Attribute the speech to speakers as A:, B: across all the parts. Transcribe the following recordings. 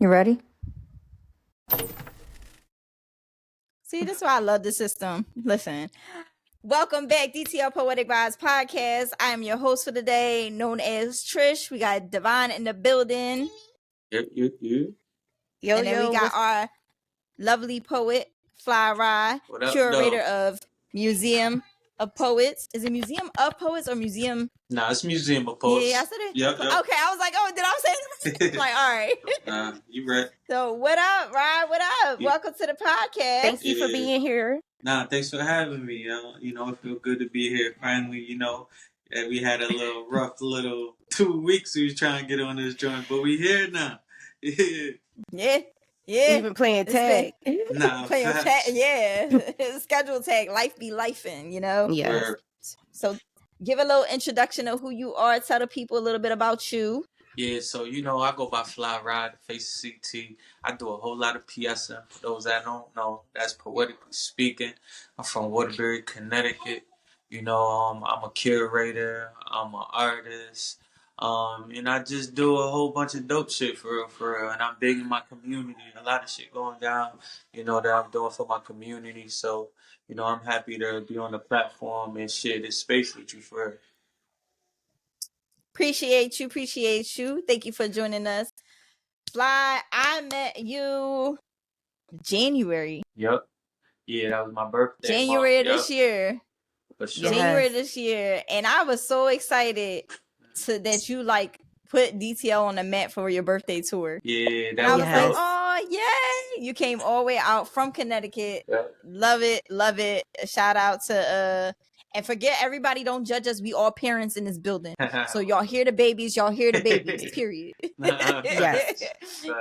A: You ready?
B: See, this is why I love the system. Listen, welcome back, DTL Poetic Vibez Podcast. I am your host for the day, known as Trish. We got Devon in the building.
C: Yo,
B: And then we got our lovely poet, Fly Rye,
C: what up,
B: curator
C: though?
B: of Museum of Poets. Is it Museum of Poets or Museum?
C: Nah, it's Museum of Poets.
B: Yeah, I said it.
C: Yep.
B: Okay, I was like, oh, did I say it? Like, all right.
C: Nah, you right.
B: So what up, Rye? What up?
C: Yeah.
B: Welcome to the podcast.
A: Thank you for being here.
C: Nah, thanks for having me. It feels good to be here finally. And we had a little rough 2 weeks we was trying to get on this joint, but we here now.
B: Yeah.
A: We've been playing tag.
C: Nah,
B: Playing
C: facts.
B: tag, yeah. Schedule tag, life be lifing, you know?
A: Yes.
C: Word.
B: So give a little introduction of who you are. Tell the people a little bit about you.
C: Yeah, so I go by Fly Ride, Face CT. I do a whole lot of PSM. For those that don't know, that's poetically speaking. I'm from Waterbury, Connecticut. I'm a curator. I'm an artist. And I just do a whole bunch of dope shit for real. And I'm big in my community. A lot of shit going down, that I'm doing for my community. So, I'm happy to be on the platform and share this space with you for real.
B: Appreciate you. Thank you for joining us. Fly, I met you January.
C: Yep. Yeah, that was my birthday.
B: January
C: month.
B: this year.
C: For sure.
B: January this year. And I was so excited that you put DTL on the map for your birthday tour.
C: Yeah,
B: And
C: that
B: I
C: was
B: was like, oh, yay. You came all the way out from Connecticut.
C: Yep.
B: Love it. A shout out to and forget, everybody don't judge us. We all parents in this building. So y'all hear the babies, period.
A: Yes.
C: When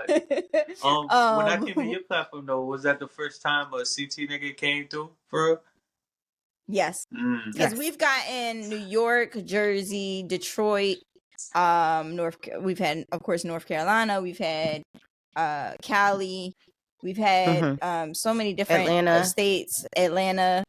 C: I came to your platform though, was that the first time a CT nigga came through for real?
B: Yes.
C: Mm.
B: Because we've gotten New York, Jersey, Detroit, we've had, of course, North Carolina, we've had Cali, we've had so many different
A: Atlanta.
B: states, Atlanta.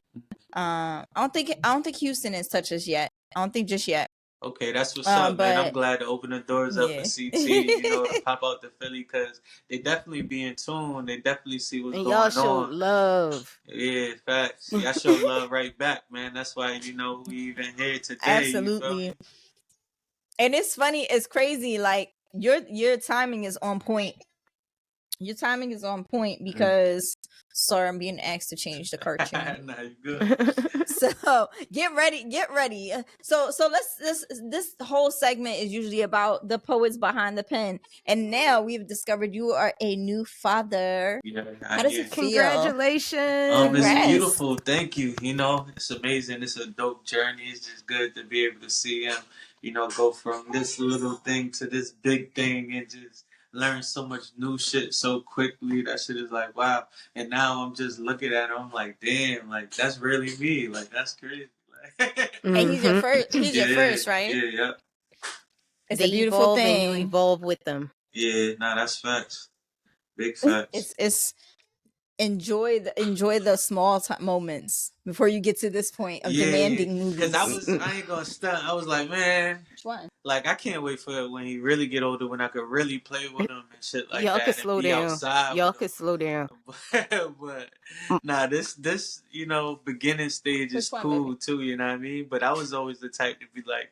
B: I don't think Houston has touched us yet. I don't think just yet.
C: Okay, that's what's up, man. I'm
B: but-
C: glad to open the doors up for CT, to pop out to Philly, because they definitely be in tune. They definitely see what's
A: And
C: going
A: y'all
C: on.
A: show love.
C: Yeah, facts. I show love right back, man. That's why, we even here today.
B: Absolutely. And it's funny, it's crazy. Like your timing is on point. Your timing is on point because sorry, I'm being asked to change the cartoon.
C: Nah, you good.
B: So get ready. So this whole segment is usually about the poets behind the pen, and now we've discovered you are a new father.
C: Yeah,
B: How does it feel?
A: Congratulations.
C: It's
B: Congrats.
C: beautiful. Thank you. It's amazing. It's a dope journey. It's just good to be able to see him, go from this little thing to this big thing and just learn so much new shit so quickly. That shit is like, wow. And now I'm just looking at him, I'm like, damn, like that's really me. Like that's crazy.
B: And he's your first, right?
C: Yeah.
B: It's
A: They
B: a beautiful
A: evolve and
B: thing.
A: you evolve with them.
C: Yeah, that's facts. Big facts.
B: It's enjoy the small moments before you get to this point of demanding movies.
C: Because I ain't gonna stunt. I was like, man,
B: Which one?
C: like I can't wait for when he really get older, when I could really play with him and shit like
A: Y'all
C: that.
A: could slow
C: and be
A: down.
C: outside
A: Y'all
C: with him.
A: could slow down.
C: But nah, this beginning stage is
B: Which one,
C: cool
B: baby?
C: too. You know what I mean? But I was always the type to be like,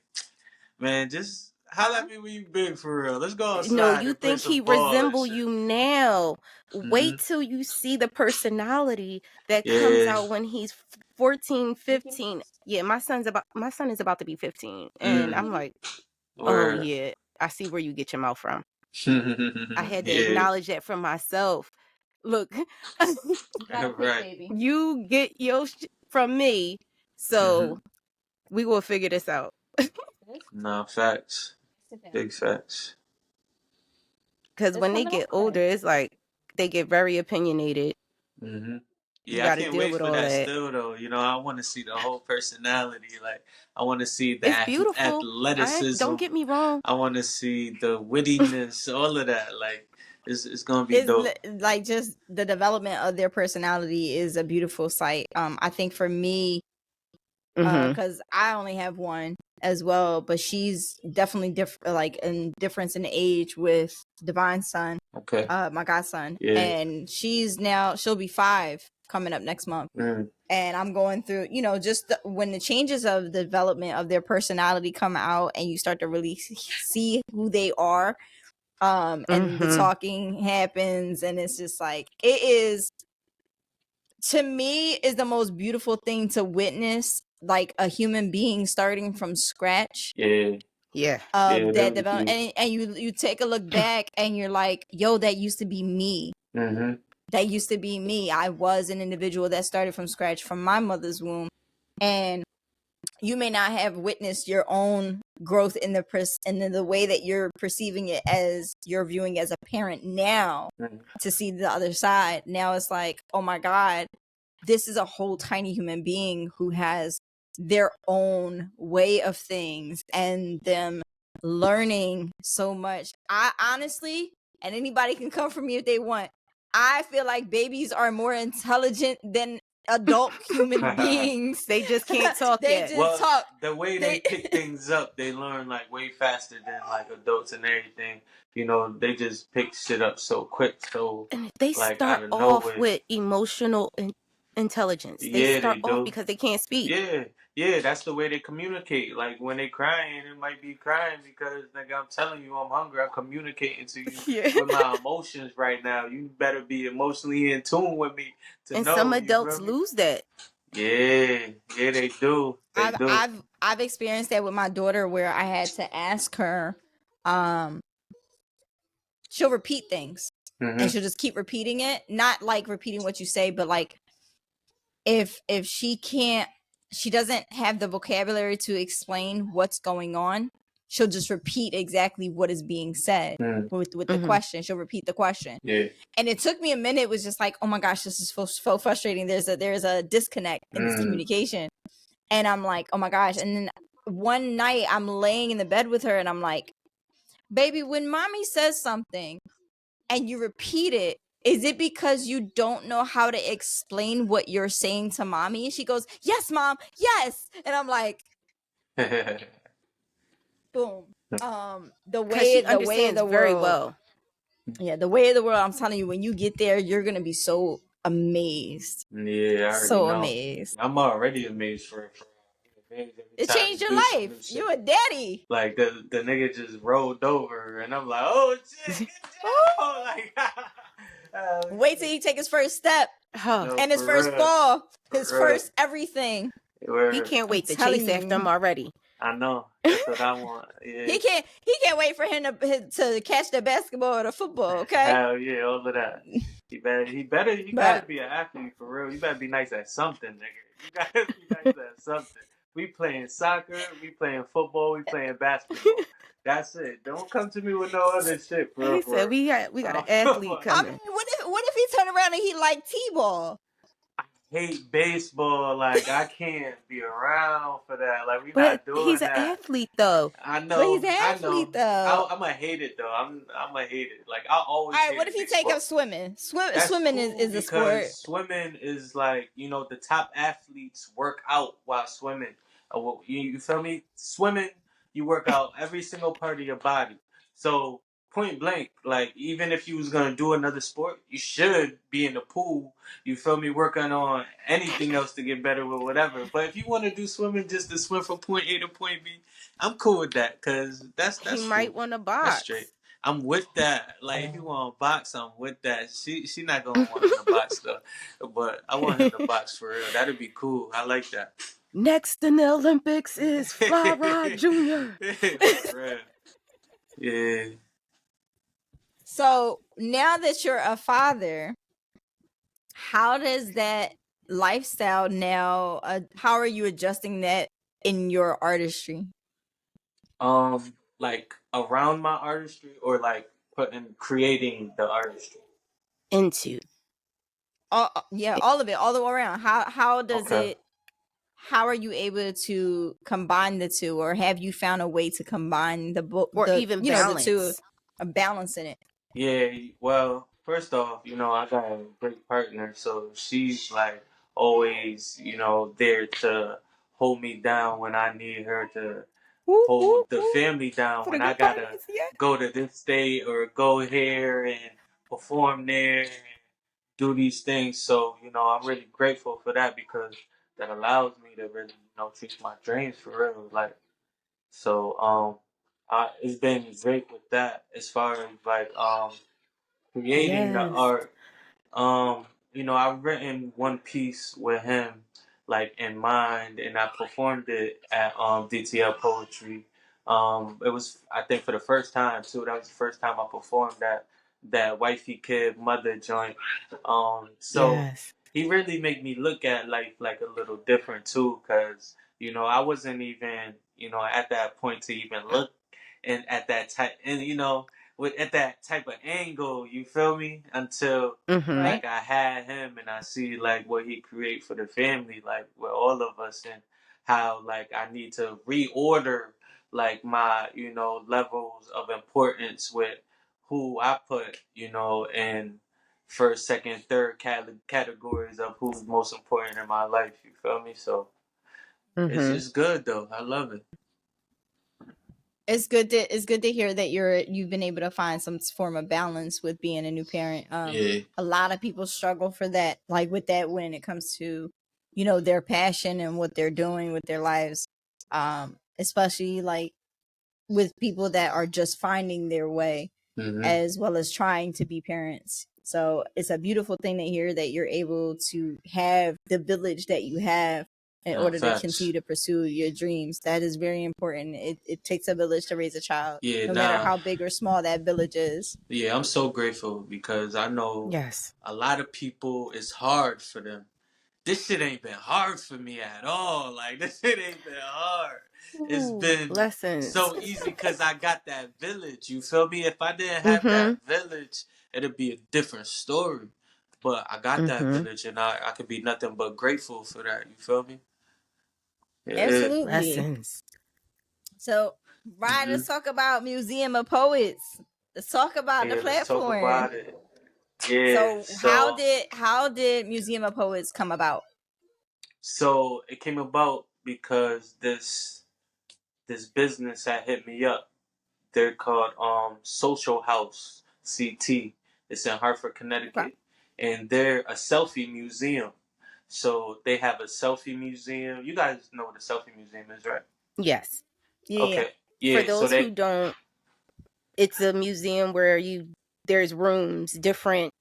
C: man, just holla at me when you big for real. Let's go outside.
A: No, you
C: and play
A: think
C: some
A: he
C: ball and
A: resemble
C: shit.
A: you now. Wait till you see the personality that comes out when he's 14, 15. Yeah, my son is about to be 15. And I'm like,
C: Word.
A: oh yeah, I see where you get your mouth from.
C: I
A: I had to acknowledge that for myself. Look,
C: Right.
A: you get your from me, so we will figure this out.
C: Nah, facts. Big facts.
A: Because when they get older, it's like they get very opinionated.
C: Mm-hmm.
A: You
C: Yeah, I
A: gotta
C: can't
A: deal
C: wait
A: with
C: for
A: all
C: that
A: that.
C: still though. I want to see the whole personality. Like I want to see the
A: It's beautiful.
C: athleticism.
A: Don't get me wrong.
C: I want to see the wittiness, all of that. Like it's gonna be dope.
B: Like just the development of their personality is a beautiful sight. I think for me, because I only have one, as well, but she's definitely like in difference in age with Divine's son,
C: Okay.
B: my godson.
C: Yeah.
B: And she'll be 5 coming up next month. And I'm going through, just when the changes of the development of their personality come out and you start to really see who they are, and the talking happens, and it's just like, it is, to me, is the most beautiful thing to witness, like a human being starting from scratch. Of that development, and you take a look back and you're like, yo, that used to be me. That used to be me. I was an individual that started from scratch from my mother's womb, and you may not have witnessed your own growth in the way that you're perceiving it as you're viewing as a parent now. To see the other side now, it's like, oh my God, this is a whole tiny human being who has their own way of things, and them learning so much. I honestly, and anybody can come for me if they want, I feel like babies are more intelligent than adult human beings.
A: They just can't talk
B: they
A: yet.
B: just talk.
C: The way they pick things up, they learn like way faster than like adults and everything. They just pick shit up so quick. So
A: and they
C: like,
A: start off with emotional intelligence. They start off because they can't speak.
C: Yeah, that's the way they communicate. Like when they crying, it might be crying because, nigga, I'm telling you, I'm hungry. I'm communicating to you with my emotions right now. You better be emotionally in tune with me to
A: and
C: know.
A: Some adults lose that.
C: Yeah, they do.
B: I've experienced that with my daughter, where I had to ask her. She'll repeat things, and she'll just keep repeating it. Not like repeating what you say, but like if she doesn't have the vocabulary to explain what's going on, she'll just repeat exactly what is being said with the question. She'll repeat the question. And it took me a minute. It was just like, oh my gosh, this is so frustrating. There's a disconnect in this communication. And I'm like, oh my gosh. And then one night I'm laying in the bed with her, and I'm like, baby, when mommy says something and you repeat it, is it because you don't know how to explain what you're saying to mommy? And she goes, yes, mom, yes. And I'm like, boom. The way of the
A: very
B: world.
A: well.
B: Yeah, the way of the world. I'm telling you, when you get there, you're gonna be so amazed.
C: Yeah,
B: amazed.
C: I'm already amazed for
B: it changed your life. You a daddy.
C: Like the nigga just rolled over, and I'm like, oh shit, like,
B: wait till he take his first step, and his first ball, his first everything.
A: He can't wait to chase after him already.
C: I know. That's what I want. Yeah.
B: He can't wait for him to catch the basketball or the football. Okay.
C: Hell yeah, all of that. He gotta be an athlete for real. You better be nice at something, nigga. You gotta be nice at something. We playing soccer, we playing football, we playing basketball. That's it. Don't come to me with no other shit, bro.
A: He said we got an athlete coming.
B: I mean, what if he turn around and he like T-ball?
C: I hate baseball. Like, I can't be around for that. Like, we not doing that.
A: He's an athlete, though.
C: I know.
B: But he's an athlete, though.
C: I'm gonna hate it, though. I'm gonna hate it. Like, I'll always.
B: All right. What if you take up swimming? Swimming is a sport.
C: Swimming is like, the top athletes work out while swimming. You feel me? Swimming, you work out every single part of your body. So point blank, like, even if you was gonna do another sport, you should be in the pool. You feel me? Working on anything else to get better with whatever. But if you want to do swimming just to swim from point A to point B, I'm cool with that, because that's
A: he might want to box.
C: That's straight. I'm with that. Like, if you want to box, I'm with that. She not gonna want him to box though, but I want him to box for real. That'd be cool. I like that.
A: Next in the Olympics is Fly Rod Jr.
C: Yeah.
B: So now that you're a father, how does that lifestyle now? How are you adjusting that in your artistry?
C: Like around my artistry, or like creating the artistry?
A: Into.
B: All of it, all the way around. How does it? How are you able to combine the two, or have you found a way to combine
A: even balance?
B: The two, a balance in it?
C: Yeah, well, first off, I got a great partner, so she's like always, there to hold me down when I need her to hold the family down
A: For the
C: when I
A: good
C: gotta
A: times, yeah.
C: go to this state or go here and perform there and do these things. So, I'm really grateful for that because that allows me to really, chase my dreams for real. Like, so, it's been great with that as far as like, creating the
A: Yes.
C: art. um, I've written one piece with him, like in mind, and I performed it at DTL Poetry. It was, I think, for the first time too. That was the first time I performed that wifey kid mother joint. So
A: Yes.
C: he really made me look at life like a little different too, because I wasn't even at that point to even look and at that type and with at that type of angle, you feel me? Until
A: Mm-hmm.
C: like I had him and I see like what he create for the family, like with all of us, and how like I need to reorder like my levels of importance with who I put in first, second, third categories of who's most important in my life. You feel me? So
A: Mm-hmm.
C: it's good though. I love it.
B: It's good to hear that you've been able to find some form of balance with being a new parent.
C: Yeah.
B: A lot of people struggle for that, like with that when it comes to, their passion and what they're doing with their lives. Especially like with people that are just finding their way
C: Mm-hmm.
B: as well as trying to be parents. So it's a beautiful thing to hear that you're able to have the village that you have in order to
C: Facts.
B: continue to pursue your dreams. That is very important. It takes a village to raise a child,
C: Yeah.
B: no matter
C: Nah.
B: how big or small that village is.
C: Yeah. I'm so grateful because I know
A: Yes.
C: a lot of people. It's hard for them. This shit ain't been hard for me at all. Like this shit ain't been hard. It's
A: Ooh,
C: been
A: blessings.
C: so easy because I got that village. You feel me? If I didn't have
A: Mm-hmm.
C: that village, it'd be a different story. But I got that
A: Mm-hmm.
C: village, and I could be nothing but grateful for that. You feel me? Yeah.
B: Absolutely.
A: Blessings.
B: So, Ryan,
C: Mm-hmm.
B: let's talk about Museum of Poets. Let's talk about the
C: Yeah. Let's talk
B: platform.
C: about it. Yeah.
B: So, how did Museum of Poets come about?
C: So it came about because this business had hit me up. They're called Social House CT. It's in Hartford,
B: Okay.
C: Connecticut, and they're a selfie museum. So they have a selfie museum. You guys know what a selfie museum is, right?
A: Yes.
B: Yeah.
C: Okay,
A: For
C: yeah. So
A: those who
C: they,
A: don't, it's a museum where there's rooms, different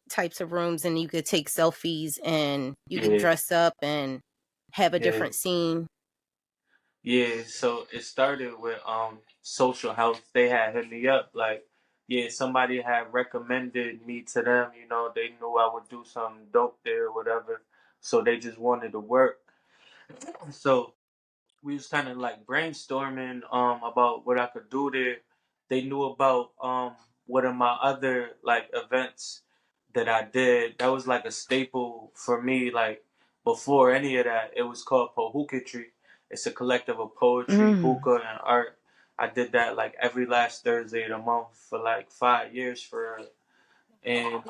A: types of rooms, and you could take selfies and you could
C: yeah,
A: dress up and have a
C: yeah,
A: different scene.
C: yeah. So it started with Social House. They had hit me up like, yeah, somebody had recommended me to them. They knew I would do something dope there or whatever. So they just wanted to work. So we was kind of like brainstorming about what I could do there. They knew about one of my other like events that I did. That was like a staple for me. Like before any of that, it was called Pohooketry. It's a collective of poetry,
A: Mm.
C: hookah, and art. I did that like every last Thursday of the month for like 5 years for and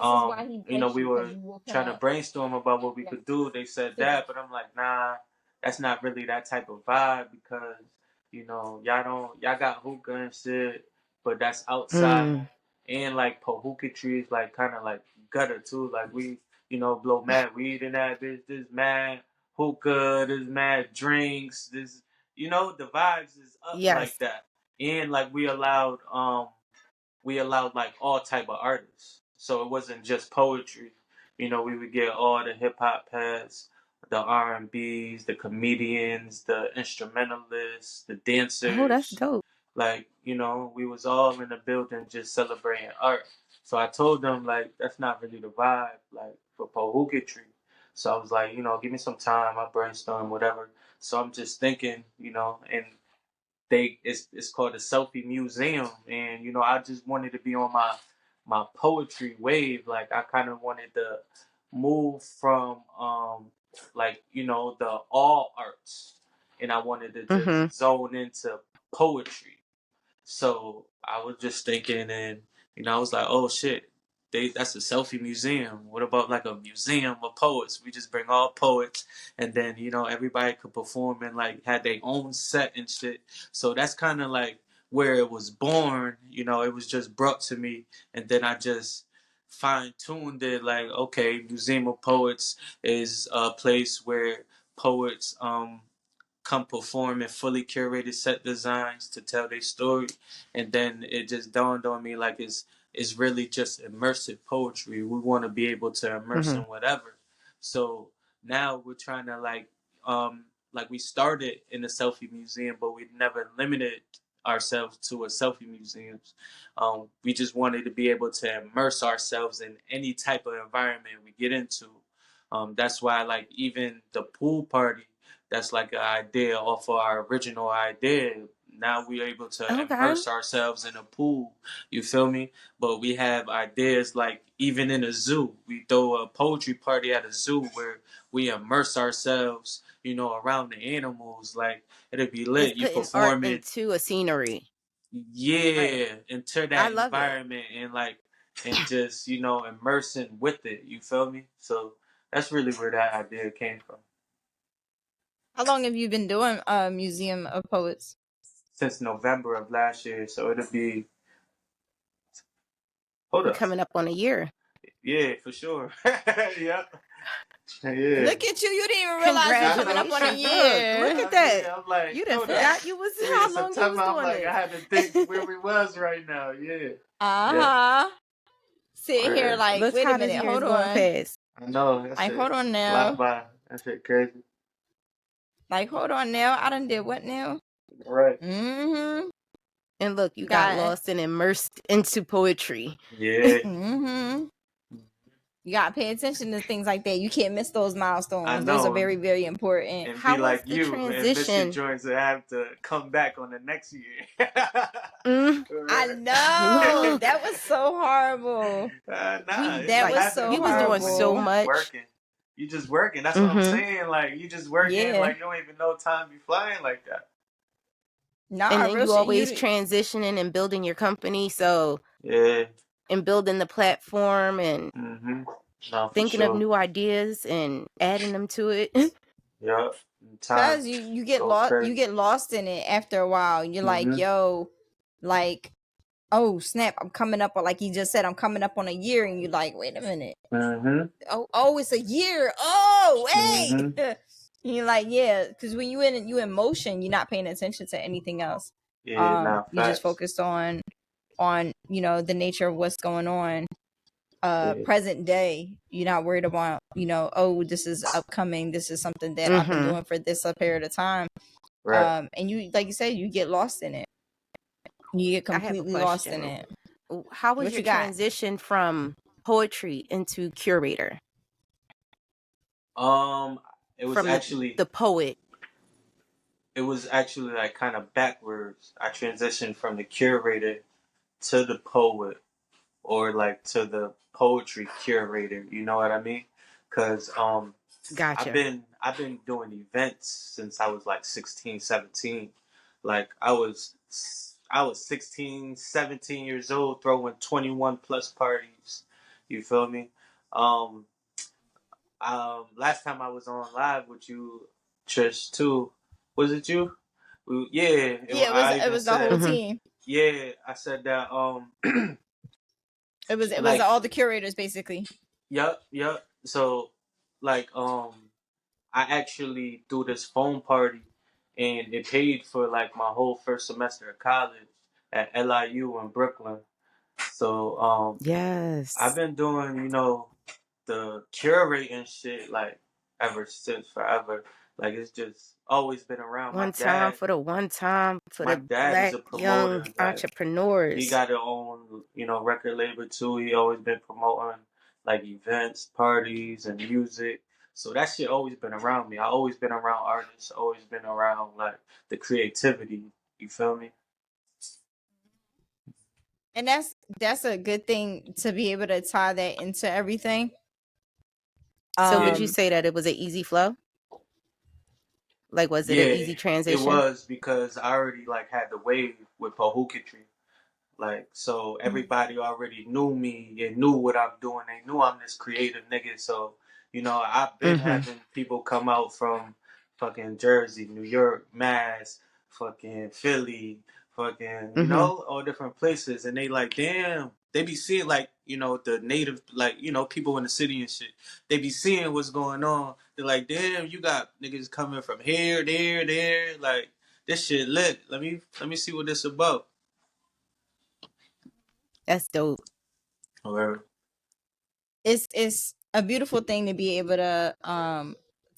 C: we were trying to brainstorm about what we could do. They said that, but I'm like, nah, that's not really that type of vibe because y'all got hookah and shit, but that's outside
A: Mm.
C: and like hookah trees, like kind of like gutter too. Like we blow mad weed in that bitch. There's mad hookah. There's mad drinks. This the vibes is up
A: Yes.
C: like that, and like we allowed like all type of artists. So it wasn't just poetry. We would get all the hip hop heads, the R&Bs, the comedians, the instrumentalists, the
A: Oh, that's
C: dancers.
A: dope.
C: Like, we was all in the building just celebrating art. So I told them like that's not really the vibe, like for Pohooketry. So I was like, give me some time, I brainstorm, whatever. So I'm just thinking, and it's called the Selfie Museum, and I just wanted to be on my poetry wave. Like I kind of wanted to move from like the all arts, and I wanted to
A: Mm-hmm.
C: just zone into poetry. So I was just thinking, and I was like, oh shit, that's a selfie museum. What about like a museum of poets? We just bring all poets, and then everybody could perform and like had their own set and shit. So that's kind of like where it was born. It was just brought to me, and then I just fine tuned it. Like, okay, Museum of Poets is a place where poets come perform in fully curated set designs to tell their story, and then it just dawned on me like it's really just immersive poetry. We want to be able to immerse in whatever. So now we're trying to like we started in the selfie museum, but we never limited ourselves to a selfie museum. We just wanted to be able to immerse ourselves in any type of environment we get into. That's why like even the pool party, that's like an idea off of our original idea. Now we're able to immerse ourselves in a pool. You feel me? But we have ideas like even in a zoo. We throw a poetry party at a zoo where we immerse ourselves, around the animals. Like it'll be lit.
A: It's
C: You
A: putting art
C: perform it.
A: into a scenery.
C: Yeah,
A: Right.
C: into
A: I
C: that
A: love it.
C: environment and just, immersing with it. You feel me? So that's really where that idea came from.
B: How long have you been doing Museum of Poets?
C: Since November of last year, so it'll be. Hold
A: We're
C: up.
A: coming up on a year.
C: Yeah, for sure. Yeah.
B: Look at you! You didn't even realize you're coming up on a year.
A: Look at that.
C: Yeah, I'm like,
A: You done forgot you was how long you was doing
C: I'm like,
A: this.
C: I had to think where we was right now. Yeah.
B: Uh-huh. Sitting here like,
A: Look
B: wait
A: how
B: a minute,
A: this year is
B: hold
A: going
B: on.
A: fast.
C: I know. That
B: Like,
C: shit
B: hold on
C: fly
B: now.
C: by. That shit crazy.
B: Like, hold on now. I done did what now?
C: Right.
B: Mm-hmm.
A: And look, you got lost and immersed into poetry.
C: Yeah.
B: Mm-hmm. You gotta pay attention to things like that. You can't miss those milestones.
C: I know.
B: Those are very, very important.
C: And
A: How
C: be
A: was
C: like
A: the
C: you
A: transition?
C: and miss your joints and have to come back on the next year.
B: I know. That was so horrible.
C: That
B: was so
A: you was
B: horrible.
A: doing so much.
C: You just working. That's what I'm saying. Like you just working.
B: Yeah.
C: Like you don't even know time be flying like that.
B: Nah,
A: and then you always transitioning and building your company. So
C: yeah,
A: and building the platform and thinking of new ideas and adding them to it.
C: Yeah,
B: because you get lost. Crazy. You get lost in it after a while. You're like, yo, like, oh snap, I'm coming up on, like you just said, I'm coming up on a year, and you're like, wait a minute. Oh, it's a year. Oh, wait. You're like, yeah, because when you in motion, you're not paying attention to anything else.
C: Yeah,
B: you just focused on the nature of what's going on. Present day, you're not worried about oh, this is upcoming, this is something that I've been doing for this period of time, right? And you, like you said, you get lost in it. You get completely lost in it.
A: How was your transition from poetry into curator?
C: It was
A: from
C: actually
A: the poet.
C: It was actually like kind of backwards. I transitioned from the curator to the poet, or like to the poetry curator. You know what I mean? Because
A: gotcha.
C: I've been doing events since I was like 16, 17. Like I was 16, 17 years old, throwing 21 plus parties. You feel me? Last time I was on live with you, Trish, too. Was it you?
B: It was the whole team.
C: Yeah, I said that.
B: It was all the curators basically.
C: Yep. So, like, I actually threw this phone party, and it paid for like my whole first semester of college at LIU in Brooklyn. So,
A: yes,
C: I've been doing, the curating shit like ever since forever. Like it's just always been around.
A: One time for the black young entrepreneurs.
C: He got his own, record label too. He always been promoting like events, parties, and music. So that shit always been around me. I always been around artists. Always been around like the creativity. You feel me?
B: And that's a good thing to be able to tie that into everything.
A: So would you say that it was an easy flow? Like, was it an easy transition?
C: It was, because I already like had the wave with pohooketry. Like, so everybody already knew me and knew what I'm doing. They knew I'm this creative nigga. So, you know, I've been having people come out from fucking Jersey, New York, Mass, fucking Philly, fucking, you know, all different places. And they like, damn, they be seeing like, you know, the native, like, you know, people in the city and shit. They be seeing what's going on. They're like, damn, you got niggas coming from here, there. Like, this shit lit. Let me see what this about.
A: That's dope.
C: Or
B: It's a beautiful thing to be able to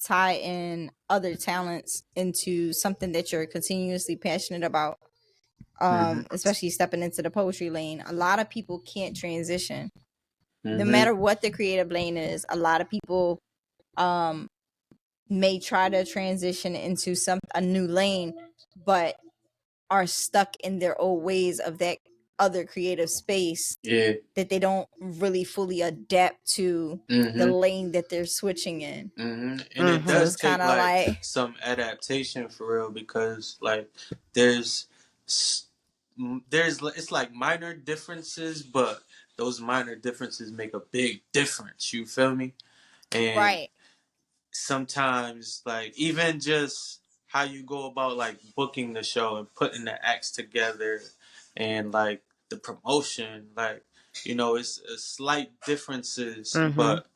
B: tie in other talents into something that you're continuously passionate about. Especially stepping into the poetry lane. A lot of people can't transition. No matter what the creative lane is, a lot of people may try to transition into a new lane, but are stuck in their old ways of that other creative space.
C: Yeah.
B: That they don't really fully adapt to the lane that they're switching in.
C: And it does
B: it's
C: take
B: like
C: some adaptation for real, because like there's it's like minor differences, but those minor differences make a big difference. You feel me? And
B: right.
C: sometimes like even just how you go about like booking the show and putting the acts together and like the promotion, like, you know, it's slight differences, but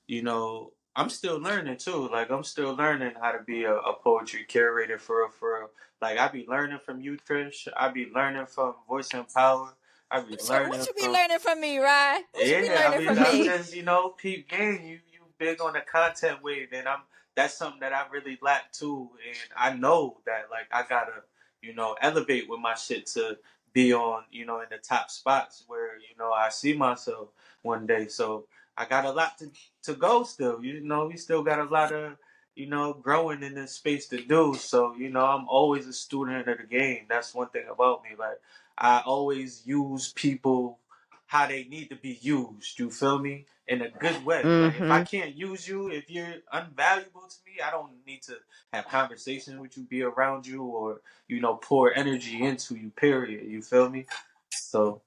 C: you know, I'm still learning too. Like, I'm still learning how to be a poetry curator for real, for real. Like, I be learning from you, Trish. I be learning from Voice and Power. I be learning
B: what you be
C: from...
B: learning from me, Ryan? What you be learning from
C: I'm
B: me?
C: just, you know, peep game. You big on the content wave, and that's something that I really lack too. And I know that, like, I gotta, you know, elevate with my shit to be on, you know, in the top spots where, you know, I see myself one day. So I got a lot to go still. You know, we still got a lot of, you know, growing in this space to do. So, you know, I'm always a student of the game. That's one thing about me. Like, I always use people how they need to be used. You feel me? In a good way. Like, if I can't use you, if you're unvaluable to me, I don't need to have conversations with you, be around you, or, you know, pour energy into you, period. You feel me? So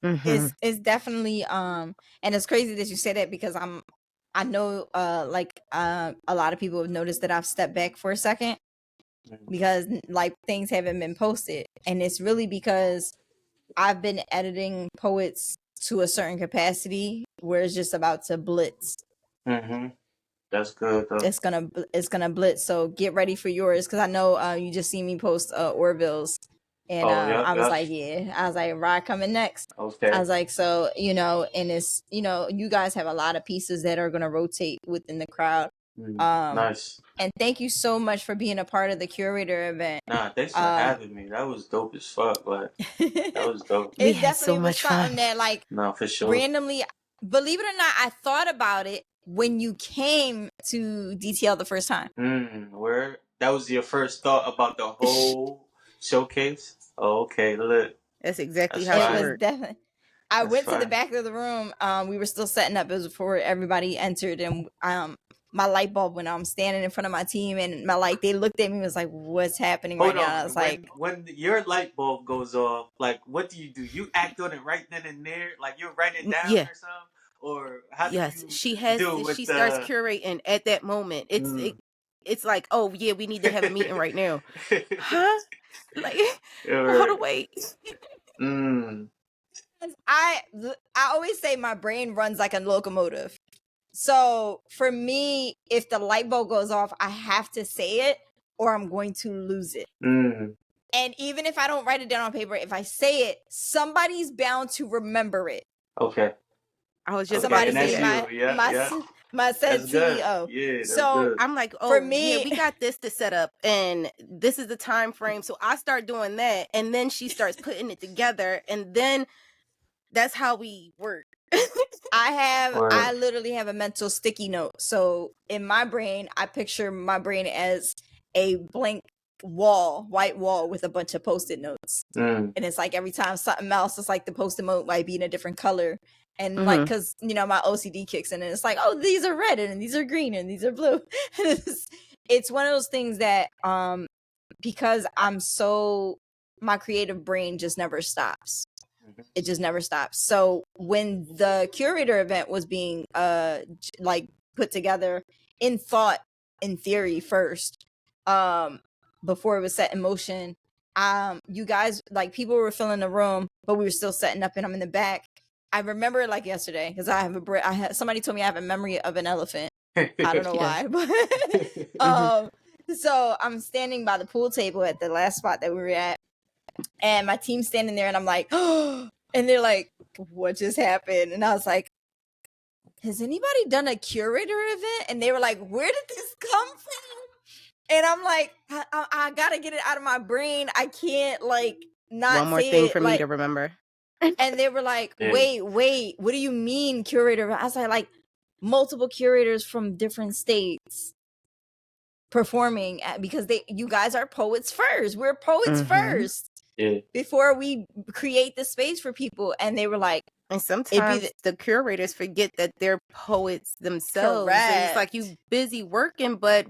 B: it's definitely and it's crazy that you say that, because I know a lot of people have noticed that I've stepped back for a second because like things haven't been posted, and it's really because I've been editing poets to a certain capacity where it's just about to blitz.
C: That's good though.
B: It's gonna blitz. So get ready for yours, because I know you just see me post Orville's, and I was like, I was like, Rod coming next.
C: Okay.
B: I was like, so, you know, and it's, you know, you guys have a lot of pieces that are gonna rotate within the crowd.
C: Nice.
B: And thank you so much for being a part of the Curator event.
C: Nah, thanks for having me. That was dope as fuck. Like, that was dope.
B: It definitely was something that, like,
C: no, for sure.
B: Randomly, believe it or not, I thought about it when you came to DTL the first time.
C: Where? That was your first thought about the whole showcase? Oh, okay, look.
A: That's exactly how it worked.
B: Definitely. I went to the back of the room. We were still setting up. It was before everybody entered, and my light bulb went. I'm standing in front of my team, and they looked at me and was like, "What's happening right now?" I was like,
C: when your light bulb goes off, like, what do? You act on it right then and there, like you write it down or something, or how do you
A: she starts curating at that moment. It's like, oh yeah, we need to have a meeting right now, huh? Like, hold on, wait.
B: I always say my brain runs like a locomotive. So for me, if the light bulb goes off, I have to say it or I'm going to lose it. And even if I don't write it down on paper, if I say it, somebody's bound to remember it.
C: Okay.
A: I was just
B: somebody say my said
C: that's
B: CEO.
C: Yeah, that's
B: so
C: good.
A: I'm like, oh, for me, yeah, we got this to set up, and this is the time frame. So I start doing that, and then she starts putting it together, and then that's how we work.
B: I literally have a mental sticky note. So in my brain, I picture my brain as a blank white wall with a bunch of Post-it notes. And it's like every time something else, it's like the Post-it note might be in a different color. And like, cause you know, my OCD kicks in and it's like, oh, these are red and these are green and these are blue. It's one of those things that, because my creative brain just never stops. It just never stops. So when the Curator event was being like put together in thought, in theory first, before it was set in motion, you guys, like, people were filling the room, but we were still setting up, and I'm in the back. I remember it like yesterday because somebody told me I have a memory of an elephant. I don't know why, but so I'm standing by the pool table at the last spot that we were at, and my team's standing there, and I'm like, oh, and they're like, what just happened? And I was like, has anybody done a Curator event? And they were like, where did this come from? And I'm like, I gotta get it out of my brain. I can't, like, not
A: one more
B: say
A: thing
B: it,
A: for me to remember.
B: And they were like, wait, what do you mean Curator? I was like multiple curators from different states performing because you guys are poets first. We're poets first.
C: Yeah.
B: Before we create the space for people. And they were like,
A: and sometimes the curators forget that they're poets themselves.
B: Correct.
A: It's like you busy working, but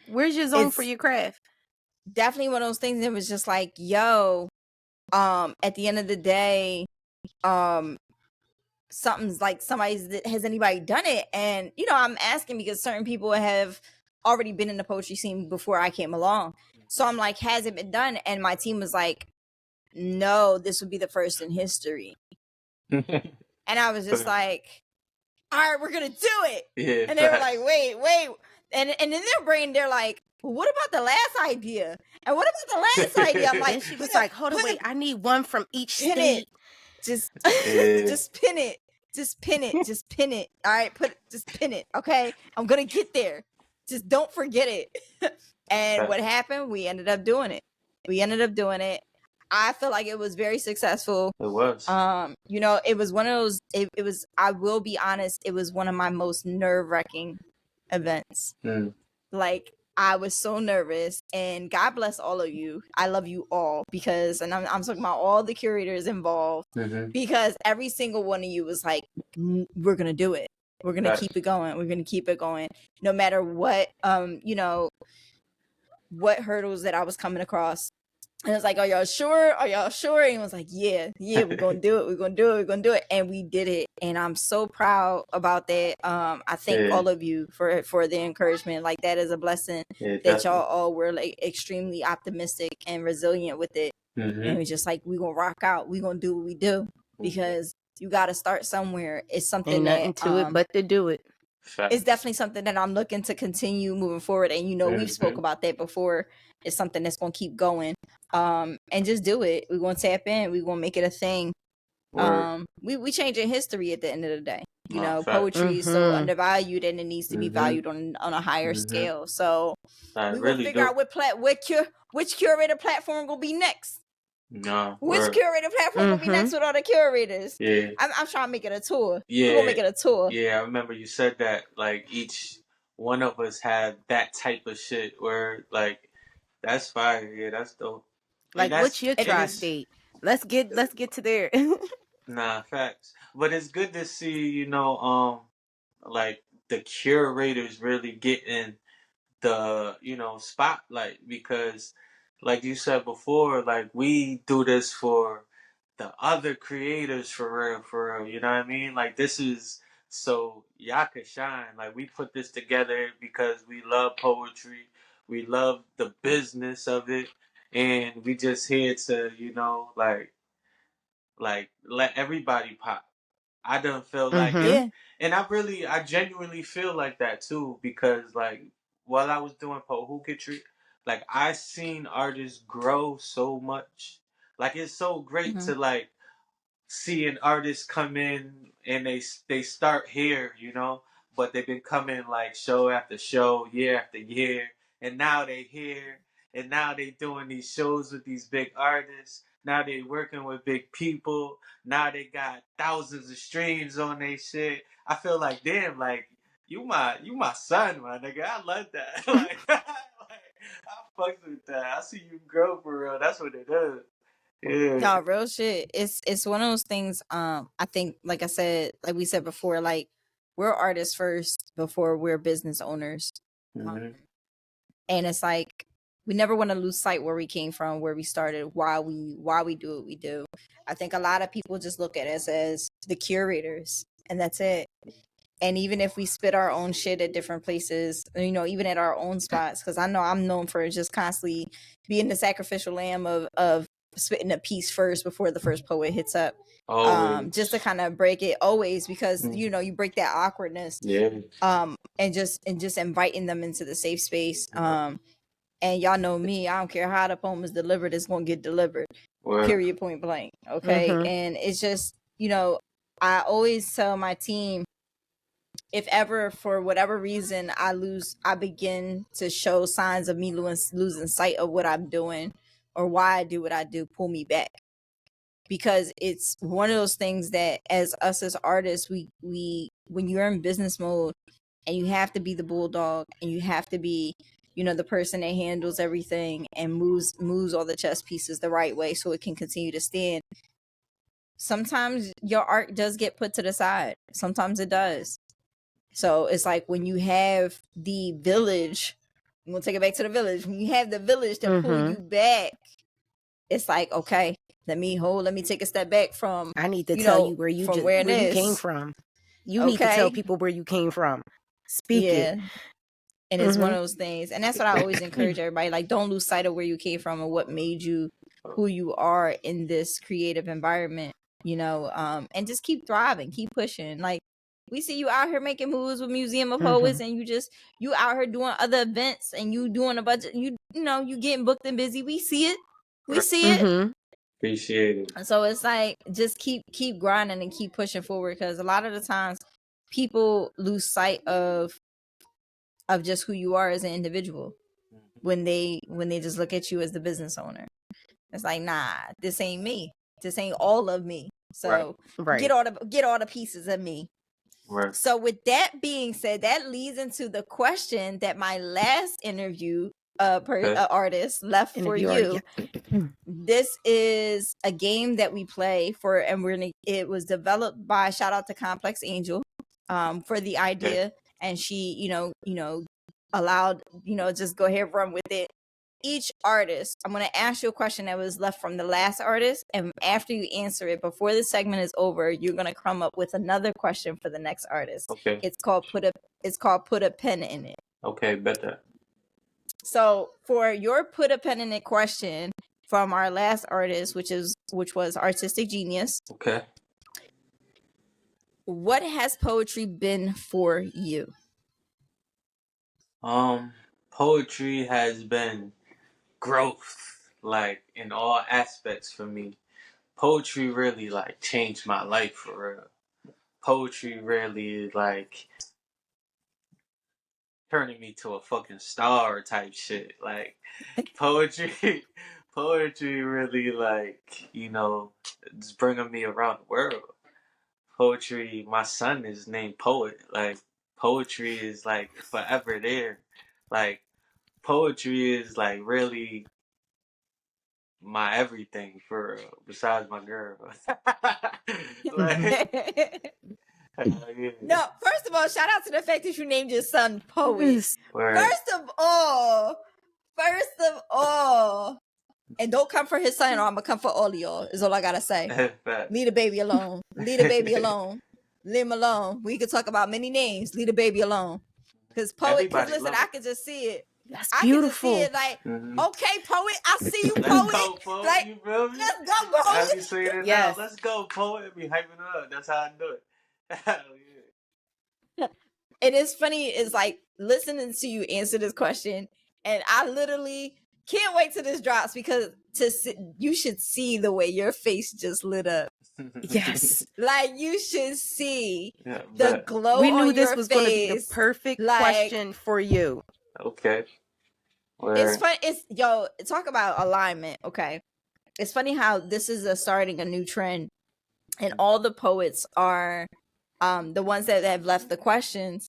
A: where's your zone for your craft?
B: Definitely one of those things that was just like, yo, at the end of the day, something's like has anybody done it? And I'm asking because certain people have already been in the poetry scene before I came along. So I'm like, has it been done? And my team was like, no, this would be the first in history. And I was just like, all right, we're gonna do it.
C: Yeah,
B: and they were like, wait. And in their brain, they're like, well, what about the last idea? And what about the last idea? I'm like,
A: and she was like, hold on, wait, I need one from each state.
B: Just pin it. Just pin it. All right, just pin it. Okay, I'm gonna get there. Just don't forget it. And what happened? We ended up doing it. I feel like it was very successful.
C: It was.
B: It was one of those. It was. I will be honest. It was one of my most nerve-wracking events. Like, I was so nervous, and God bless all of you. I love you all because, and I'm talking about all the curators involved, because every single one of you was like, we're gonna do it. We're gonna keep it going. We're gonna keep it going, no matter what. What hurdles that I was coming across. And it's like, are y'all sure? And it was like, yeah, we're gonna do it. We're gonna do it. And we did it. And I'm so proud about that. I thank all of you for the encouragement. Like, that is a blessing that y'all all were like extremely optimistic and resilient with it. And it was just like, we gonna rock out. We gonna do what we do, because you gotta start somewhere. It's something
A: ain't nothing to it but to do it.
B: It's definitely something that I'm looking to continue moving forward. And we've spoke about that before. It's something that's going to keep going. And just do it. We're going to tap in. We're going to make it a thing. We changing history at the end of the day. Poetry is so undervalued, and it needs to be valued on a higher scale. So we're going to figure out which curator platform will be next. Which curator platform will be next with all the curators?
C: Yeah,
B: I'm trying to make it a tour.
C: Yeah,
B: we're gonna make it a tour.
C: Yeah, I remember you said that. Like, each one of us had that type of shit where, like, that's fire. Yeah, that's dope.
A: Like, what's your tri-state? Let's get to there.
C: Nah, facts. But it's good to see, like, the curators really getting the spotlight, because, like you said before, like, we do this for the other creators, for real, you know what I mean? Like, this is so y'all could shine. Like, we put this together because we love poetry, we love the business of it, and we just here to like let everybody pop. I don't feel like it, and I genuinely feel like that too, because, like, while I was doing poetry, like, I seen artists grow so much. Like, it's so great to, like, see an artist come in and they start here, but they've been coming, like, show after show, year after year, and now they here, and now they doing these shows with these big artists. Now they working with big people. Now they got thousands of streams on their shit. I feel like, damn, like, you my son, my nigga. I love that. Like, I fucks with that. I see you grow, for real. That's what it is. Yeah.
B: No, real shit. It's one of those things. I think, like I said, like we said before, like, we're artists first before we're business owners. And it's like, we never want to lose sight where we came from, where we started, why we do what we do. I think a lot of people just look at us as the curators, and that's it. And even if we spit our own shit at different places, you know, even at our own spots, because I know I'm known for just constantly being the sacrificial lamb of spitting a piece first before the first poet hits up. Just to kind of break it always, because you know, you break that awkwardness. And just inviting them into the safe space. And y'all know me, I don't care how the poem is delivered, it's gonna get delivered. Period, point blank. Okay. And it's just, you know, I always tell my team, if ever for whatever reason I begin to show signs of me losing sight of what I'm doing or why I do what I do, pull me back. Because it's one of those things that as artists, we when you're in business mode and you have to be the bulldog and you have to be, you know, the person that handles everything and moves all the chess pieces the right way so it can continue to stand. Sometimes your art does get put to the side. Sometimes it does. So it's like when you have the village, I'm gonna take it back to the village. When you have the village to pull you back, it's like, okay, let me take a step back from.
A: I need to tell you where you came from. You need to tell people where you came from. Speak it.
B: And it's one of those things. And that's what I always encourage everybody. Like, don't lose sight of where you came from and what made you who you are in this creative environment, you know, and just keep thriving, keep pushing. Like, we see you out here making moves with Museum of Poets, and you out here doing other events, and you doing a bunch of, you know, you getting booked and busy. We see it. We see it.
C: Appreciate it.
B: So it's like, just keep grinding and keep pushing forward, because a lot of the times people lose sight of just who you are as an individual when they just look at you as the business owner. It's like, nah, this ain't me. This ain't all of me. So get all the pieces of me.
C: Right.
B: So with that being said, that leads into the question that my last interview artist left for you. This is a game that we play for, and it was developed by, shout out to Complex Angel for the idea, and she, you know, allowed, you know, just go ahead and run with it. Each artist, I'm going to ask you a question that was left from the last artist, and after you answer it, before the segment is over, you're going to come up with another question for the next artist.
C: Okay.
B: It's called put a pen in it.
C: Okay, better.
B: So for your put a pen in it question from our last artist, which was Artistic Genius.
C: Okay.
B: What has poetry been for you?
C: Poetry has been growth, like, in all aspects for me. Poetry really, like, changed my life for real. Poetry really, like, turning me to a fucking star type shit. Like, poetry really, like, you know, it's bringing me around the world. Poetry, my son is named Poet. Like, poetry is, like, forever there. Like, poetry is, like, really my everything for real, besides my girl. Like,
B: No, first of all, shout out to the fact that you named your son Poet. First of all, and don't come for his son, or I'm gonna come for all of y'all, is all I gotta say. Leave the baby alone. Leave the baby alone. Leave him alone. We could talk about many names. Leave the baby alone. Because Poet, because listen, I can just see it.
A: That's beautiful.
B: I can just see it like, okay, Poet, I see you, Poet.
C: Let's go, Poet.
B: Like,
C: you feel me?
B: Let's go, Poet.
C: I be saying it now. Let's go, Poet. Be hyping it up. That's how I do it. Hell yeah.
B: And it's funny, it's like listening to you answer this question, and I literally can't wait till this drops, because you should see the way your face just lit up.
A: Yes.
B: Like, you should see the glow.
A: We knew
B: on
A: this
B: your
A: was
B: face.
A: going to be the perfect question for you.
C: Okay.
B: It's fun. Talk about alignment. Okay. It's funny how this is starting a new trend, and all the poets are the ones that have left the questions.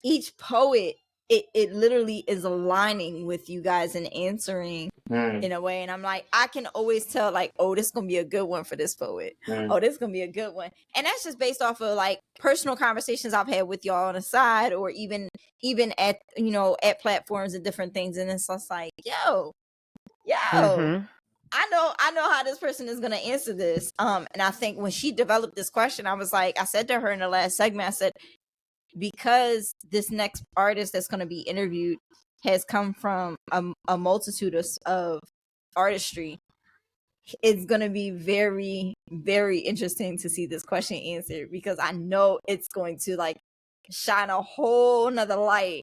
B: Each poet, it literally is aligning with you guys and answering in a way. And I'm like, I can always tell, like, oh, this is going to be a good one for this poet. Oh, this is going to be a good one. And that's just based off of, like, personal conversations I've had with y'all on the side, or even even at at platforms and different things, and it's just like, yo,
A: Mm-hmm.
B: I know how this person is gonna answer this. And I think when she developed this question, I was like, I said to her in the last segment, I said, because this next artist that's gonna be interviewed has come from a multitude of artistry, it's gonna be very, very interesting to see this question answered, because I know it's going to like shine a whole nother light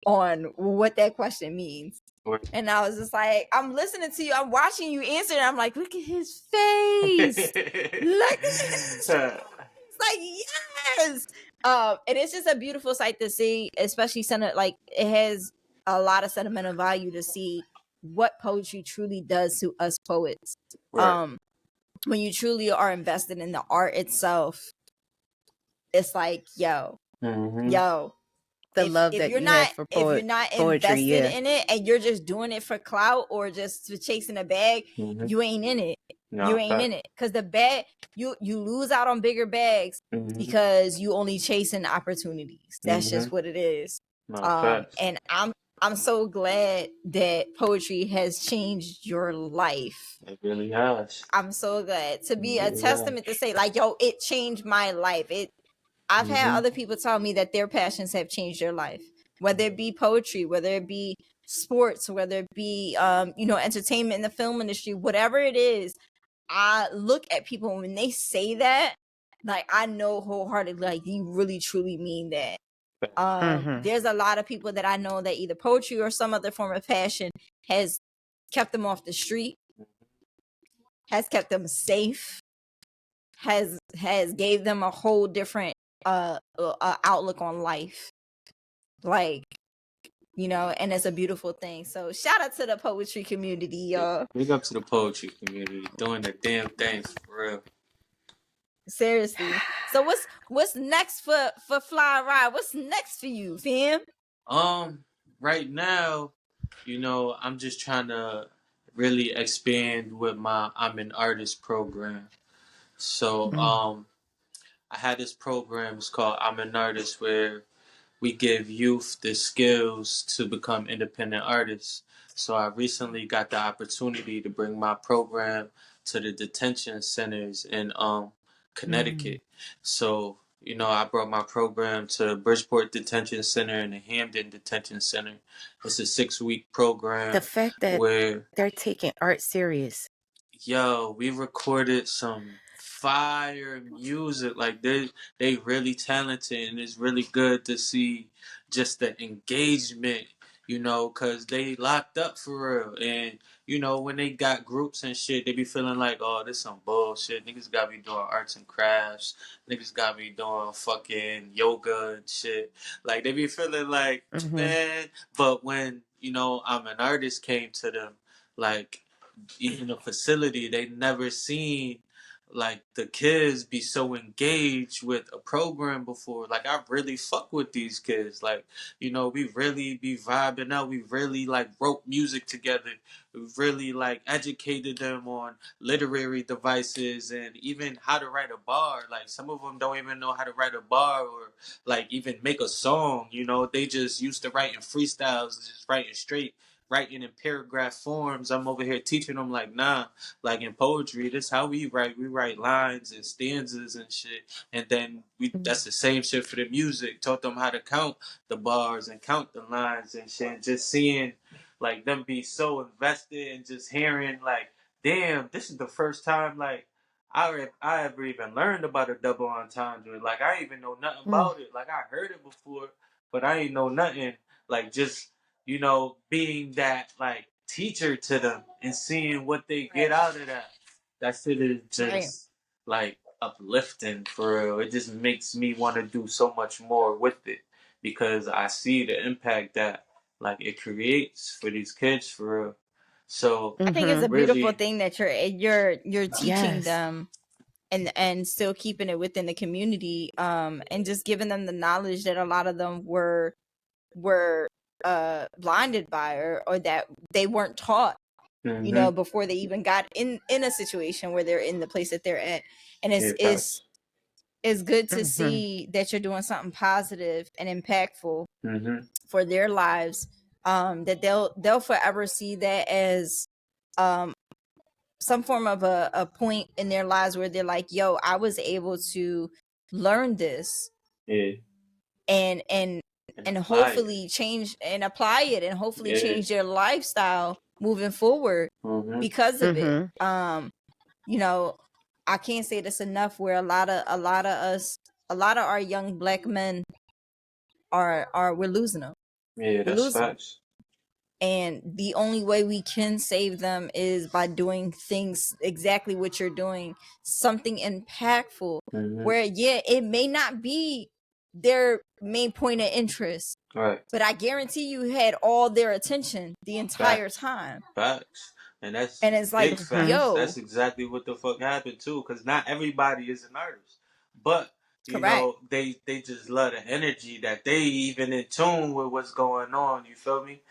B: on what that question means. And I was just like, I'm listening to you, I'm watching you answer, and I'm like, look at his face. Look at his face. It's like, yes. And it's just a beautiful sight to see, especially like it has a lot of sentimental value to see what poetry truly does to us poets. Right. When you truly are invested in the art itself, it's like, yo,
A: The love that you have for
B: if you're not
A: poetry,
B: invested in it, and you're just doing it for clout or just for chasing a bag, you ain't in it. You ain't in it, because the bag, you lose out on bigger bags because you only chasing opportunities. That's just what it is. And I'm so glad that poetry has changed your life.
C: It really has.
B: I'm so glad to be a testament to say, like, yo, it changed my life. I've had other people tell me that their passions have changed their life, whether it be poetry, whether it be sports, whether it be entertainment in the film industry, whatever it is. I look at people when they say that, like, I know wholeheartedly, like, you really truly mean that. There's a lot of people that I know that either poetry or some other form of passion has kept them off the street, has kept them safe, has gave them a whole different outlook on life, like, and it's a beautiful thing. So shout out to the poetry community, y'all.
C: Big up to the poetry community, doing the damn thing for real.
B: Seriously. So what's next for Fly Ride? What's next for you, fam?
C: Right now, I'm just trying to really expand with my I'm an Artist program. So I had this program, it's called I'm an Artist, where we give youth the skills to become independent artists. So I recently got the opportunity to bring my program to the detention centers in Connecticut. So, I brought my program to Bridgeport Detention Center and the Hamden Detention Center. It's a 6-week program.
A: The fact that
C: where
A: they're taking art serious.
C: Yo, we recorded some fire music. Like they really talented, and it's really good to see just the engagement, cause they locked up for real. And when they got groups and shit, they be feeling like, oh, this some bullshit. Niggas got me doing arts and crafts. Niggas got me doing fucking yoga and shit. Like they be feeling like, man. But when I'm an Artist came to them, like, even the facility, they never seen like the kids be so engaged with a program before. Like, I really fuck with these kids. Like, we really be vibing out. We really like wrote music together. We really like educated them on literary devices and even how to write a bar. Like, some of them don't even know how to write a bar or like even make a song. They just used to writing freestyles, just writing straight, writing in paragraph forms. I'm over here teaching them like, nah, like in poetry, this how we write. We write lines and stanzas and shit. And then that's the same shit for the music. Taught them how to count the bars and count the lines and shit. And just seeing like them be so invested and just hearing like, damn, this is the first time like I ever even learned about a double entendre. Like, I ain't even know nothing about it. Like, I heard it before, but I ain't know nothing. Like, just being that like teacher to them and seeing what they get out of that. That shit is just like uplifting for real. It just makes me want to do so much more with it because I see the impact that like it creates for these kids for real. So
B: I think it's a
C: really
B: beautiful thing that you're teaching them and still keeping it within the community, and just giving them the knowledge that a lot of them were blinded by, or that they weren't taught, before they even got in a situation where they're in the place that they're at. And it's it's good to see that you're doing something positive and impactful for their lives. That they'll forever see that as some form of a point in their lives where they're like, yo, I was able to learn this.
C: Yeah.
B: And hopefully change and apply it, and hopefully change their lifestyle moving forward because of it. You know, I can't say this enough, where a lot of our young black men we're losing them.
C: Yeah, that's facts.
B: And the only way we can save them is by doing things exactly what you're doing, something impactful, where it may not be their main point of interest,
C: right?
B: But I guarantee you had all their attention the entire time.
C: Facts. And it's
B: like, yo,
C: that's exactly what the fuck happened too. Because not everybody is an artist, but you know they just love the energy that they even in tune with what's going on. You feel me?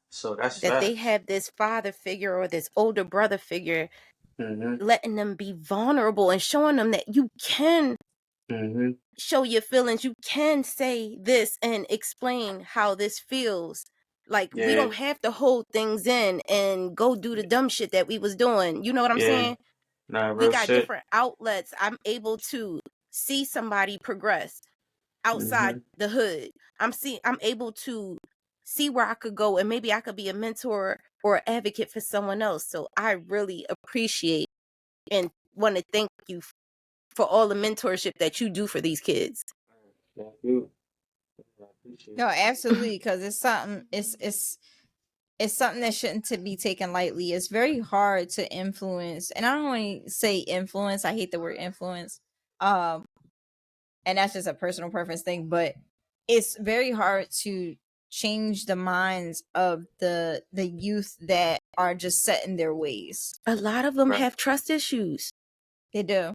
C: So that's
A: that they have this father figure or this older brother figure, letting them be vulnerable and showing them that you can show your feelings. You can say this and explain how this feels. Like, we don't have to hold things in and go do the dumb shit that we was doing. You know what I'm saying?
C: Nah,
A: we got different outlets. I'm able to see somebody progress outside the hood. I'm able to see where I could go, and maybe I could be a mentor or advocate for someone else. So I really appreciate and want to thank you for all the mentorship that you do for these kids.
C: Thank you.
B: No, absolutely, because it's something. It's something that shouldn't to be taken lightly. It's very hard to influence, and I don't want to say influence. I hate the word influence. And that's just a personal preference thing, but it's very hard to change the minds of the youth that are just set in their ways.
A: A lot of them have trust issues.
B: They do.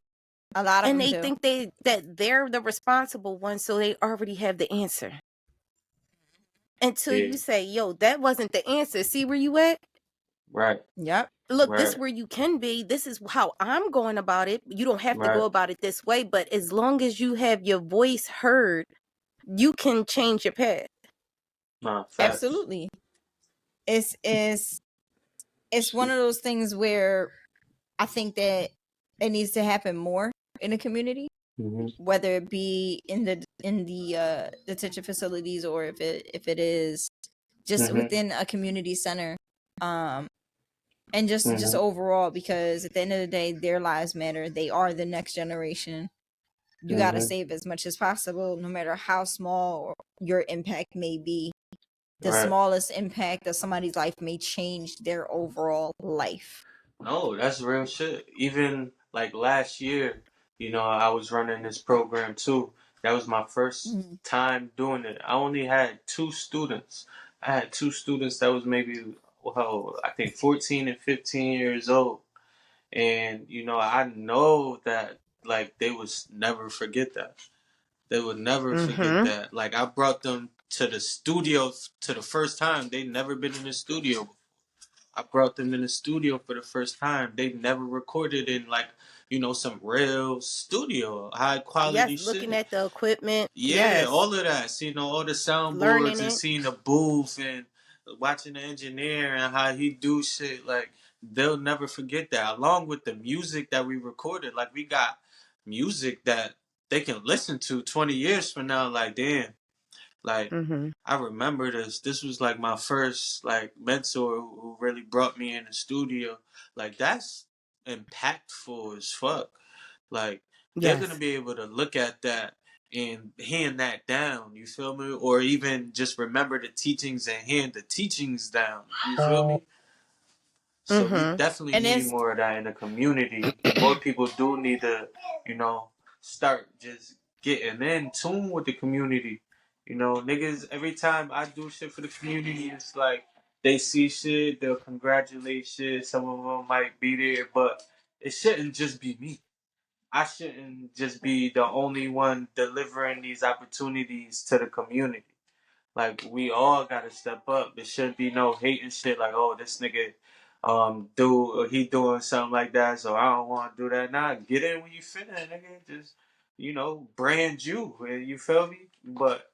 B: A lot of them
A: do.
B: And
A: they think that they're the responsible ones, so they already have the answer. Until you say, yo, that wasn't the answer. See where you at?
C: Right.
B: Yep.
A: Look, this is where you can be. This is how I'm going about it. You don't have to go about it this way, but as long as you have your voice heard, you can change your path.
B: Absolutely. It's one of those things where I think that it needs to happen more in the community, whether it be in the detention facilities, or if it is just within a community center, and just overall, because at the end of the day, their lives matter. They are the next generation. You got to save as much as possible, no matter how small your impact may be. The smallest impact of somebody's life may change their overall life.
C: No, that's real shit. Even like last year, you know, I was running this program too. That was my first time doing it. I only had 2 students. I had 2 students that was maybe, well, I think 14 and 15 years old. And, you know, I know that, like, they would never forget that. They would never forget that. Like, I brought them to the studio to the first time. They'd never been in the studio. I brought them in the studio for the first time. They never recorded in, like, you know, some real studio, high quality shit.
A: Looking at the equipment.
C: Yeah, all of that. So, you know, all the soundboards and seeing the booth and watching the engineer and how he do shit. Like, they'll never forget that. Along with the music that we recorded. Like, we got music that they can listen to 20 years from now. Like, damn. Like, I remember this. This was like my first like mentor who really brought me in the studio. Like, that's impactful as fuck. Like, they're gonna be able to look at that and hand that down. You feel me? Or even just remember the teachings and hand the teachings down. You feel me? So we definitely need more of that in the community. More people do need to, you know, start just getting in tune with the community. You know, niggas, every time I do shit for the community, it's like they see shit, they'll congratulate shit. Some of them might be there, but it shouldn't just be me. I shouldn't just be the only one delivering these opportunities to the community. Like, we all gotta step up. There shouldn't be no hating shit like, oh, this nigga he doing something like that, so I don't want to do that. Nah, get in when you fit in, nigga. Just brand you feel me? But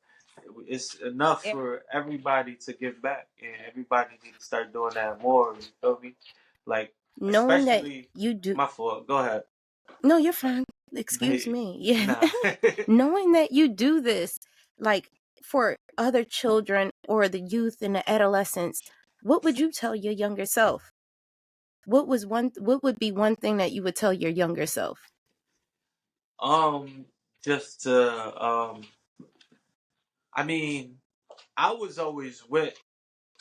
C: it's enough
B: Yeah.
C: for everybody to give back, and everybody need to start doing that more. You feel me? Like,
A: Knowing that
C: especially
A: you do.
C: my fault. Go ahead.
A: No, you're fine. Excuse
C: But,
A: me. Yeah.
C: nah.
A: Knowing that you do this, like for other children or the youth and the adolescents, what would you tell your younger self? What would be one thing that you would tell your younger self?
C: Just to I mean, I was always with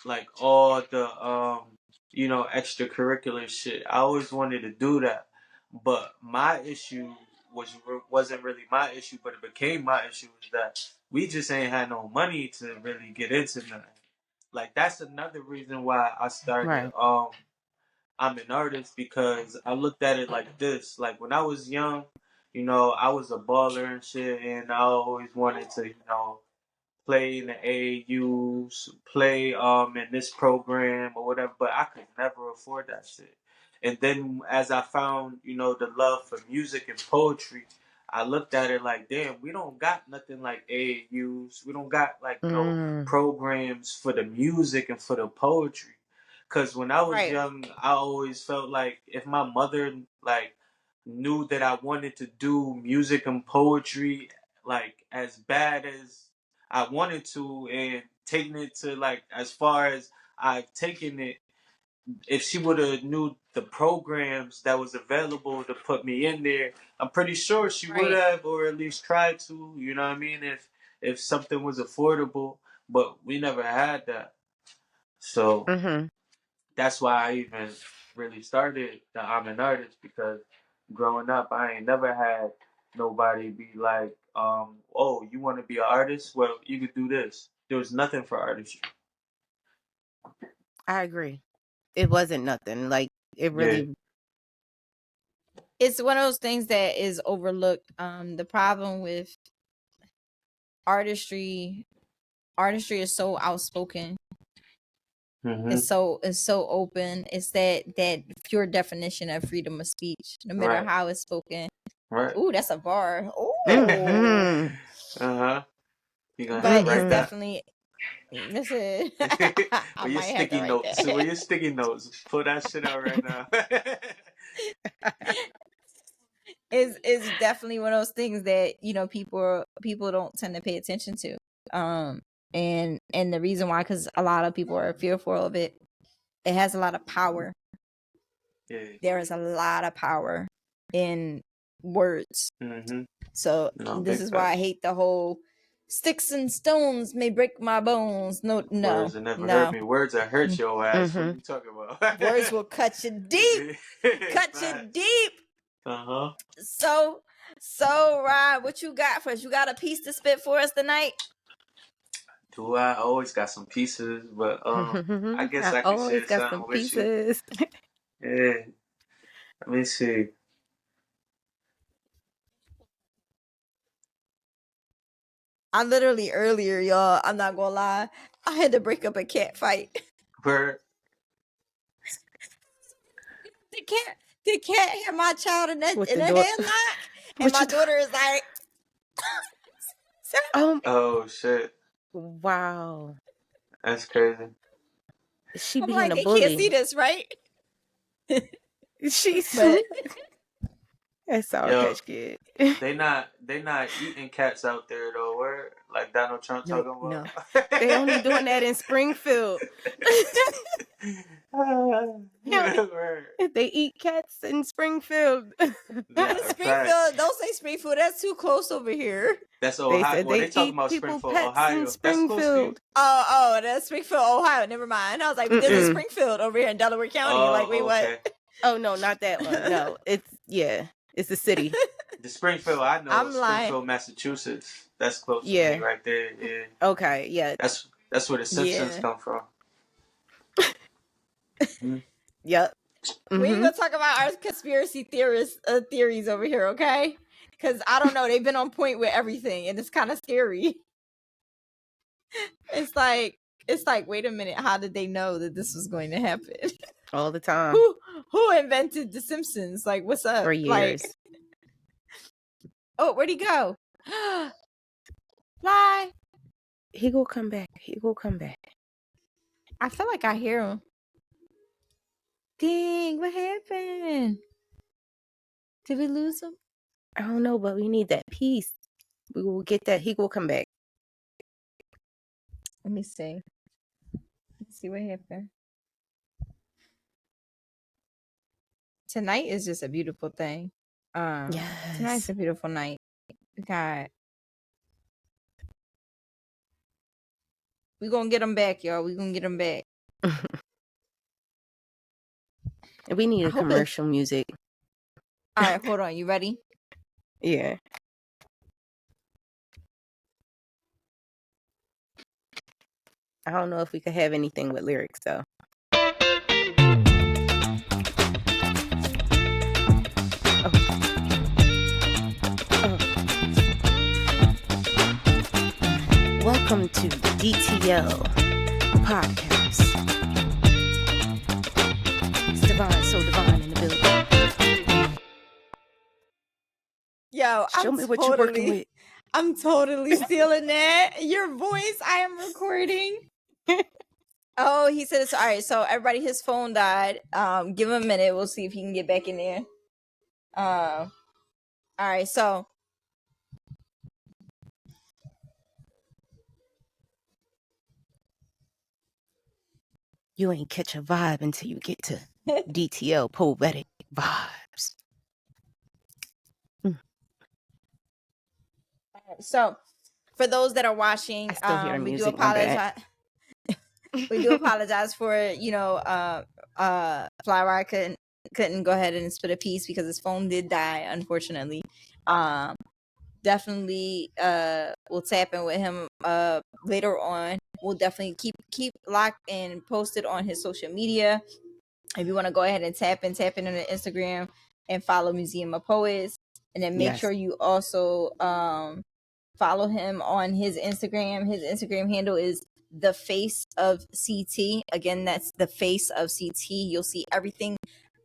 C: like all the extracurricular shit. I always wanted to do that, but my issue wasn't really my issue, but it became my issue is that we just ain't had no money to really get into nothing. Like, that's another reason why I started
A: Right.
C: I'm an artist, because I looked at it like this. Like, when I was young, I was a baller and shit, and I always wanted to, play in the AAUs, play in this program or whatever, but I could never afford that shit. And then as I found, the love for music and poetry, I looked at it like, damn, we don't got nothing like AAUs. We don't got like no
A: Mm,
C: programs for the music and for the poetry. Cause when I was
B: Right.
C: young, I always felt like if my mother like knew that I wanted to do music and poetry like as bad as I wanted to, and taking it to like as far as I've taken it, if she would have knew the programs that was available to put me in there, I'm pretty sure she would
B: Right.
C: have, or at least tried to. You know what I mean? If something was affordable, but we never had that. So
A: mm-hmm.
C: that's why I even really started the I'm an artist, because growing up I ain't never had nobody be like, oh, you want to be an artist? Well, you could do this. There was nothing for artistry.
A: I agree. It wasn't nothing. Like it
C: Yeah.
A: really.
B: It's one of those things that is overlooked. The problem with artistry is so outspoken.
C: Mm-hmm.
B: It's so open. It's that pure definition of freedom of speech, no matter
C: Right.
B: how it's spoken.
C: Right.
B: Ooh, that's a bar. Ooh.
A: Mm-hmm.
C: Uh-huh. You gonna have to
B: But it's
C: write
A: Mm-hmm.
C: that.
B: definitely listen. I
C: With your
B: might have to
C: sticky
B: write
C: notes. With
B: that.
C: your sticky notes. Pull that shit out right now.
B: It's definitely one of those things that people don't tend to pay attention to. And the reason why, because a lot of people are fearful of it. It has a lot of power.
C: Yeah.
B: There is a lot of power in words.
C: Mm-hmm.
B: So
C: No,
B: this
C: big
B: is why I
C: facts.
B: hate the whole sticks and stones may break my bones. No,
C: Words that never hurt me. Words that hurt your ass. What are
A: Mm-hmm.
C: you talking about?
B: Words will cut you deep. Cut you
C: Facts.
B: deep.
C: Uh-huh.
B: So Ryan, what you got for us? You got a piece to spit for us tonight?
C: Do I always got some pieces, but I guess
A: I
C: I could
A: always
C: share
A: got some
C: something with you.
A: pieces.
C: Yeah. Let me see.
B: I literally earlier, y'all, I'm not gonna lie, I had to break up a cat fight.
C: Where
B: The cat had my child in
A: With
B: a
A: the door.
B: headlock, and
A: What
B: my
A: you
B: daughter is like,
C: oh shit.
A: wow.
C: That's crazy.
A: She
B: I'm
A: being
B: like,
A: a
B: they can't see
A: bully.
B: this, right?
A: She's
B: But
A: that's all
C: Yo,
A: catch kid.
C: they not eating cats out there though. Where like Donald Trump
B: no,
C: talking
B: no.
C: about?
A: They only doing that in Springfield.
C: Word.
A: They eat cats in Springfield.
C: Nah,
B: Springfield,
C: facts.
B: don't say Springfield. That's too close over here.
C: That's
A: They
C: Ohio.
A: said
C: Well,
A: they
C: they talking
A: eat
C: about
A: people
C: Springfield,
A: pets in
C: Ohio. That's close to you.
A: Springfield.
B: Oh, that's Springfield, Ohio. Never mind. I was like, but there's a
A: Mm-mm.
B: Springfield over here in Delaware County. Like, wait,
C: Oh,
B: what?
C: okay.
A: Oh no, not that one. No, it's the city.
C: The Springfield, I know
B: I'm
C: is
B: like,
C: Springfield, Massachusetts. That's close to me
A: Yeah.
C: right there. Yeah,
A: Okay. Yeah.
C: that's where the Simpsons
B: yeah.
C: come from. Mhm.
A: Yep.
B: We ain't
A: Mm-hmm.
B: gonna talk about our conspiracy theories over here, okay? Because I don't know, they've been on point with everything, and it's kind of scary. It's like, wait a minute, how did they know that this was going to happen?
A: All the time
B: Who invented The Simpsons? Like, what's up?
A: for
B: Like,
A: years.
B: Oh, where'd he go? Fly.
A: He will come back. He will come back.
B: I feel like I hear him. Dang, what happened? Did we lose him?
A: I don't know, but we need that piece. We will get that. He will come back.
B: Let me see. Let's see what happened. Tonight is just a beautiful thing. Tonight's
A: Yes.
B: a beautiful night. God. We're gonna get him back, y'all. We're gonna get him back.
A: We need
B: I
A: a
B: hope it-
A: commercial music.
B: All right, hold on. You ready?
A: Yeah. I don't know if we could have anything with lyrics though. Welcome to the DTL Podcast. It's divine, so divine in the building.
B: Yo,
A: Show me what you're working with.
B: I'm totally stealing that. Your voice, I am recording. Oh, he said it's all right. So everybody, his phone died. Give him a minute. We'll see if he can get back in there. All right, so
A: You ain't catch a vibe until you get to DTL Poetic Vibes.
B: so for those that are watching,
A: I still hear the
B: we do
A: music, my bad.
B: apologize. We do apologize for Fly Rod couldn't go ahead and spit a piece because his phone did die, unfortunately. Definitely we'll tap in with him later on. We'll definitely keep locked and posted on his social media. If you want to go ahead and tap in on the Instagram and follow Museum of Poets, and then make
A: Yes.
B: sure you also follow him on his Instagram. His Instagram handle is the face of CT. Again, that's the face of CT. You'll see everything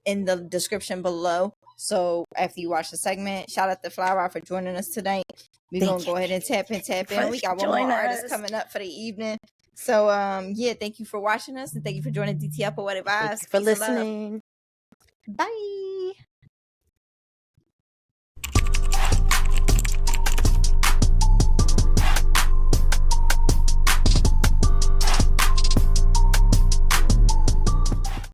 B: in the description below. So after you watch the segment, shout out to Fly Rod for joining us tonight. We're
A: Thank
B: gonna go ahead and tap in. We got one
A: Join
B: more artist
A: us.
B: coming up for the evening. So yeah, thank you for watching us and thank you for joining DTL Poetic Vibes.
A: Thank you for
B: Peace and love.
A: listening.
B: Bye.